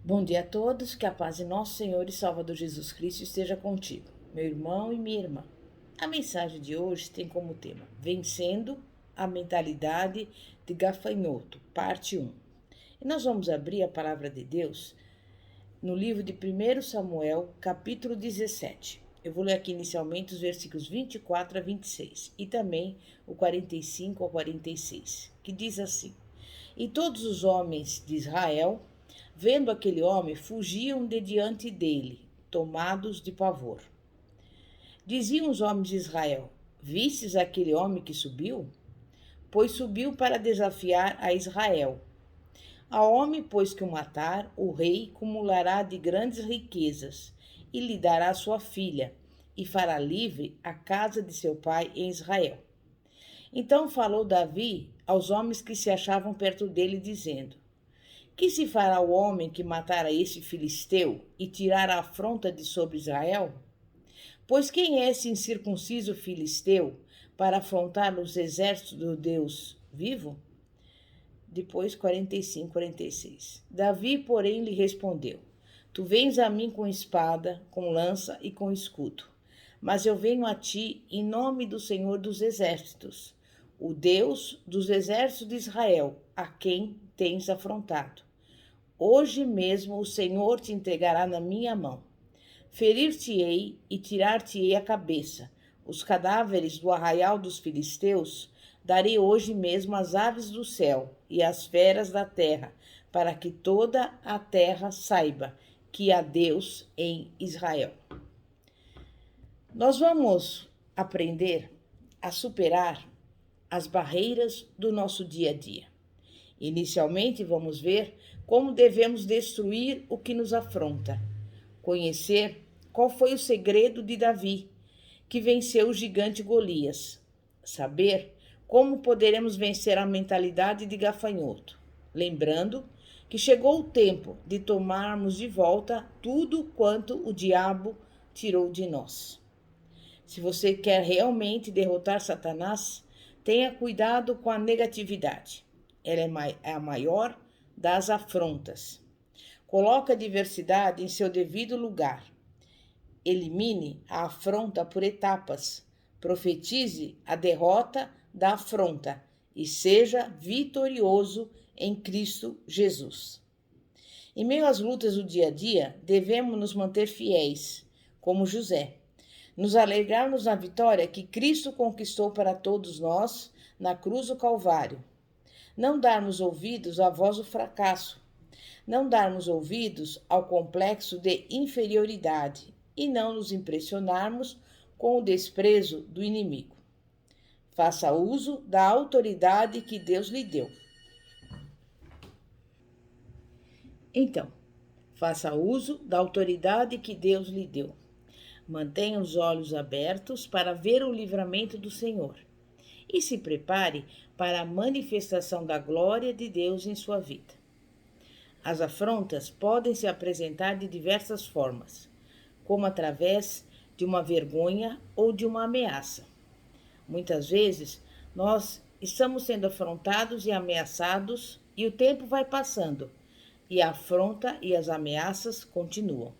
Bom dia a todos, que a paz de nosso Senhor e Salvador Jesus Cristo esteja contigo, meu irmão e minha irmã. A mensagem de hoje tem como tema Vencendo a Mentalidade de Gafanhoto, parte 1. E nós vamos abrir a palavra de Deus no livro de 1 Samuel, capítulo 17. Eu vou ler aqui inicialmente os versículos 24 a 26 e também o 45 ao 46, que diz assim: E todos os homens de Israel, vendo aquele homem, fugiam de diante dele, tomados de pavor. Diziam os homens de Israel: Vistes aquele homem que subiu? Pois subiu para desafiar a Israel. Ao homem, pois, que o matar, o rei cumulará de grandes riquezas, e lhe dará sua filha, e fará livre a casa de seu pai em Israel. Então falou Davi aos homens que se achavam perto dele, dizendo: Que se fará o homem que matar a esse filisteu e tirar a afronta de sobre Israel? Pois quem é esse incircunciso filisteu para afrontar os exércitos do Deus vivo? Depois 45, 46. Davi, porém, lhe respondeu: Tu vens a mim com espada, com lança e com escudo. Mas eu venho a ti em nome do Senhor dos exércitos, o Deus dos exércitos de Israel, a quem tens afrontado. Hoje mesmo o Senhor te entregará na minha mão. Ferir-te-ei e tirar-te-ei a cabeça. Os cadáveres do arraial dos filisteus darei hoje mesmo às aves do céu e às feras da terra, para que toda a terra saiba que há Deus em Israel. Nós vamos aprender a superar as barreiras do nosso dia a dia. Inicialmente, vamos ver como devemos destruir o que nos afronta, conhecer qual foi o segredo de Davi, que venceu o gigante Golias, saber como poderemos vencer a mentalidade de gafanhoto, lembrando que chegou o tempo de tomarmos de volta tudo quanto o diabo tirou de nós. Se você quer realmente derrotar Satanás, tenha cuidado com a negatividade. Ela é a maior das afrontas. Coloque a diversidade em seu devido lugar. Elimine a afronta por etapas. Profetize a derrota da afronta e seja vitorioso em Cristo Jesus. Em meio às lutas do dia a dia, devemos nos manter fiéis, como José. Nos alegrarmos na vitória que Cristo conquistou para todos nós na cruz do Calvário. Não darmos ouvidos à voz do fracasso. Não darmos ouvidos ao complexo de inferioridade e não nos impressionarmos com o desprezo do inimigo. Faça uso da autoridade que Deus lhe deu. Então, faça uso da autoridade que Deus lhe deu. Mantenha os olhos abertos para ver o livramento do Senhor e se prepare para a manifestação da glória de Deus em sua vida. As afrontas podem se apresentar de diversas formas, como através de uma vergonha ou de uma ameaça. Muitas vezes, nós estamos sendo afrontados e ameaçados e o tempo vai passando e a afronta e as ameaças continuam.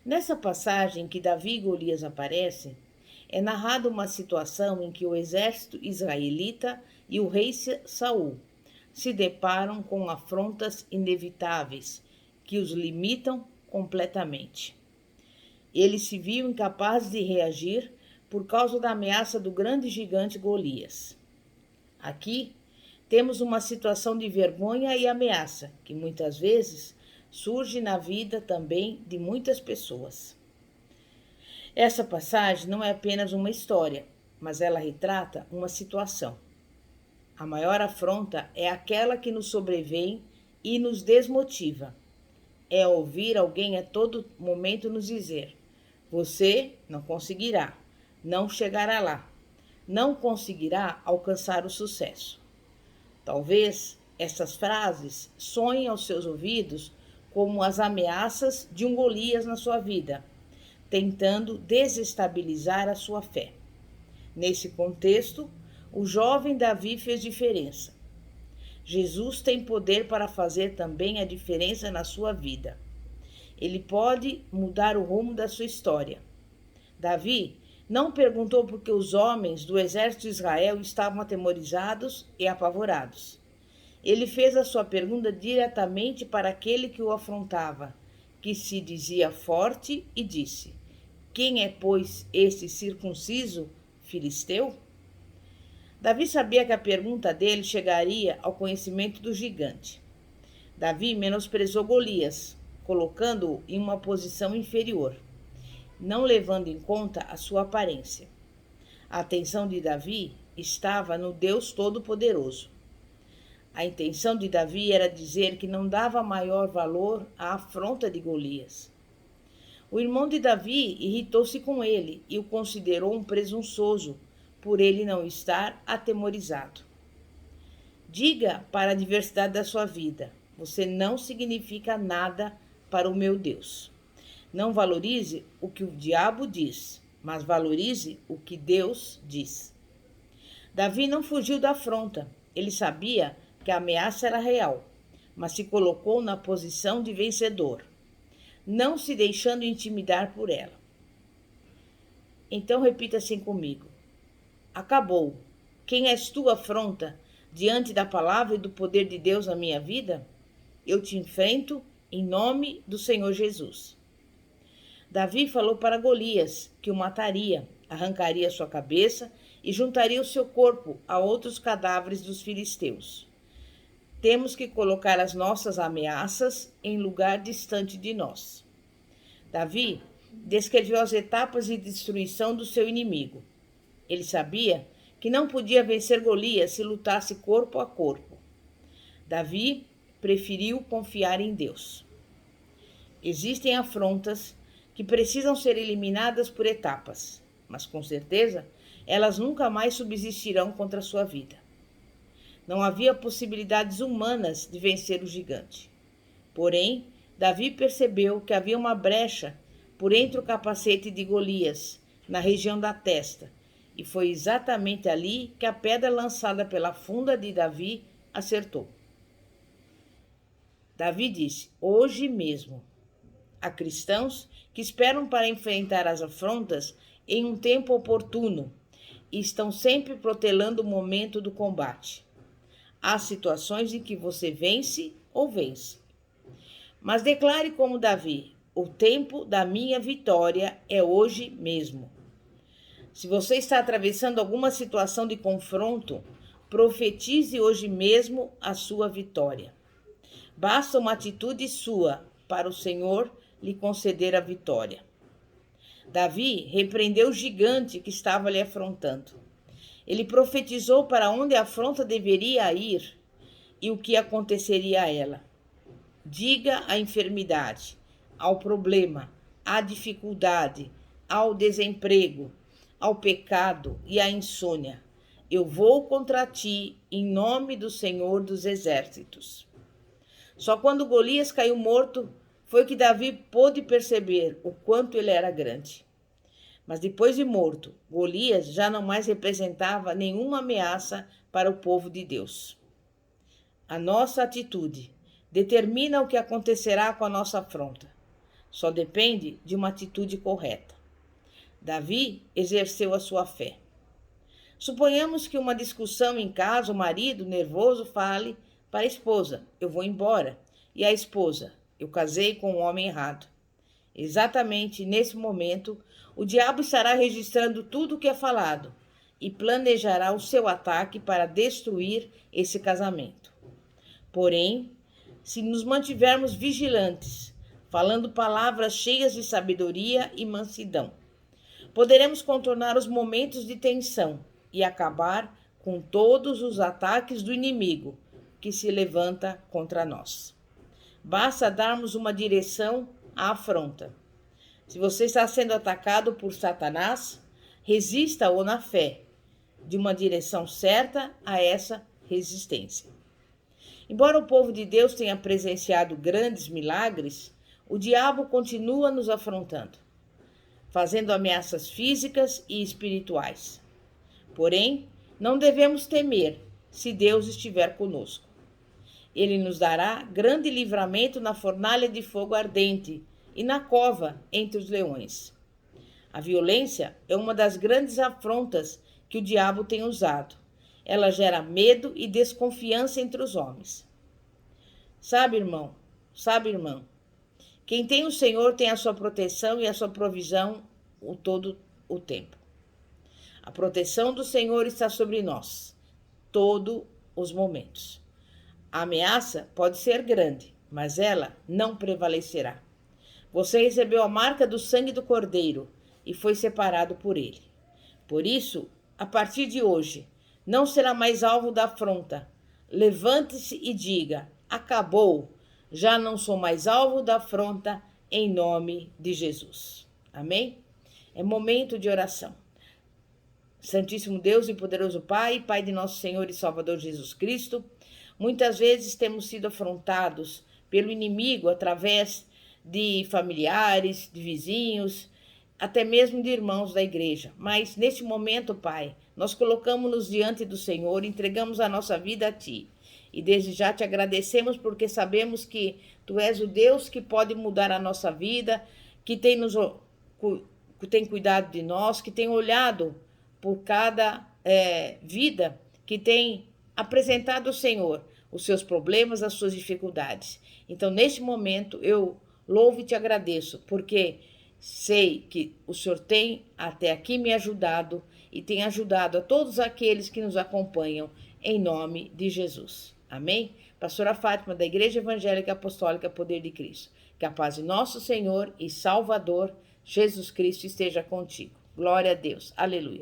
Nessa passagem que Davi e Golias aparecem, é narrada uma situação em que o exército israelita e o rei Saul se deparam com afrontas inevitáveis que os limitam completamente. Eles se viam incapazes de reagir por causa da ameaça do grande gigante Golias. Aqui temos uma situação de vergonha e ameaça que muitas vezes surge na vida também de muitas pessoas. Essa passagem não é apenas uma história, mas ela retrata uma situação. A maior afronta é aquela que nos sobrevém e nos desmotiva. É ouvir alguém a todo momento nos dizer: você não conseguirá, não chegará lá, não conseguirá alcançar o sucesso. Talvez essas frases soem aos seus ouvidos como as ameaças de um Golias na sua vida, tentando desestabilizar a sua fé. Nesse contexto, o jovem Davi fez diferença. Jesus tem poder para fazer também a diferença na sua vida. Ele pode mudar o rumo da sua história. Davi não perguntou porque os homens do exército de Israel estavam atemorizados e apavorados. Ele fez a sua pergunta diretamente para aquele que o afrontava, que se dizia forte, e disse: Quem é, pois, este circunciso filisteu? Davi sabia que a pergunta dele chegaria ao conhecimento do gigante. Davi menosprezou Golias, colocando-o em uma posição inferior, não levando em conta a sua aparência. A atenção de Davi estava no Deus Todo-Poderoso. A intenção de Davi era dizer que não dava maior valor à afronta de Golias. O irmão de Davi irritou-se com ele e o considerou um presunçoso, por ele não estar atemorizado. Diga para a diversidade da sua vida: você não significa nada para o meu Deus. Não valorize o que o diabo diz, mas valorize o que Deus diz. Davi não fugiu da afronta. Ele sabia que a ameaça era real, mas se colocou na posição de vencedor, não se deixando intimidar por ela. Então repita assim comigo: acabou. Quem és tu, afronta, diante da palavra e do poder de Deus na minha vida? Eu te enfrento em nome do Senhor Jesus. Davi falou para Golias que o mataria, arrancaria sua cabeça e juntaria o seu corpo a outros cadáveres dos filisteus. Temos que colocar as nossas ameaças em lugar distante de nós. Davi descreveu as etapas de destruição do seu inimigo. Ele sabia que não podia vencer Golias se lutasse corpo a corpo. Davi preferiu confiar em Deus. Existem afrontas que precisam ser eliminadas por etapas, mas com certeza elas nunca mais subsistirão contra a sua vida. Não havia possibilidades humanas de vencer o gigante. Porém, Davi percebeu que havia uma brecha por entre o capacete de Golias, na região da testa, e foi exatamente ali que a pedra lançada pela funda de Davi acertou. Davi disse: hoje mesmo. Há cristãos que esperam para enfrentar as afrontas em um tempo oportuno e estão sempre protelando o momento do combate. Há situações em que você vence ou vence. Mas declare como Davi: o tempo da minha vitória é hoje mesmo. Se você está atravessando alguma situação de confronto, profetize hoje mesmo a sua vitória. Basta uma atitude sua para o Senhor lhe conceder a vitória. Davi repreendeu o gigante que estava lhe afrontando. Ele profetizou para onde a afronta deveria ir e o que aconteceria a ela. Diga à enfermidade, ao problema, à dificuldade, ao desemprego, ao pecado e à insônia: eu vou contra ti em nome do Senhor dos Exércitos. Só quando Golias caiu morto foi que Davi pôde perceber o quanto ele era grande. Mas depois de morto, Golias já não mais representava nenhuma ameaça para o povo de Deus. A nossa atitude determina o que acontecerá com a nossa afronta. Só depende de uma atitude correta. Davi exerceu a sua fé. Suponhamos que uma discussão em casa, o marido, nervoso, fale para a esposa: eu vou embora. E a esposa: eu casei com um homem errado. Exatamente nesse momento, o diabo estará registrando tudo o que é falado e planejará o seu ataque para destruir esse casamento. Porém, se nos mantivermos vigilantes, falando palavras cheias de sabedoria e mansidão, poderemos contornar os momentos de tensão e acabar com todos os ataques do inimigo que se levanta contra nós. Basta darmos uma direção à afronta. Se você está sendo atacado por Satanás, resista-o na fé, de uma direção certa a essa resistência. Embora o povo de Deus tenha presenciado grandes milagres, o diabo continua nos afrontando, fazendo ameaças físicas e espirituais. Porém, não devemos temer se Deus estiver conosco. Ele nos dará grande livramento na fornalha de fogo ardente e na cova entre os leões. A violência é uma das grandes afrontas que o diabo tem usado. Ela gera medo e desconfiança entre os homens. Sabe, irmão? Sabe, irmã? Quem tem o Senhor tem a sua proteção e a sua provisão todo o tempo. A proteção do Senhor está sobre nós, todos os momentos. A ameaça pode ser grande, mas ela não prevalecerá. Você recebeu a marca do sangue do Cordeiro e foi separado por ele. Por isso, a partir de hoje, não será mais alvo da afronta. Levante-se e diga: acabou, já não sou mais alvo da afronta, em nome de Jesus. Amém? É momento de oração. Santíssimo Deus e poderoso Pai, Pai de nosso Senhor e Salvador Jesus Cristo, muitas vezes temos sido afrontados pelo inimigo através de familiares, de vizinhos, até mesmo de irmãos da igreja. Mas neste momento, Pai, nós colocamos-nos diante do Senhor, entregamos a nossa vida a Ti. E desde já te agradecemos porque sabemos que Tu és o Deus que pode mudar a nossa vida, que tem cuidado de nós, que tem olhado por cada vida, que tem apresentado ao Senhor os seus problemas, as suas dificuldades. Então, neste momento, eu louvo e te agradeço, porque sei que o Senhor tem até aqui me ajudado e tem ajudado a todos aqueles que nos acompanham, em nome de Jesus. Amém? Pastora Fátima, da Igreja Evangélica Apostólica Poder de Cristo. Que a paz de nosso Senhor e Salvador, Jesus Cristo, esteja contigo. Glória a Deus. Aleluia.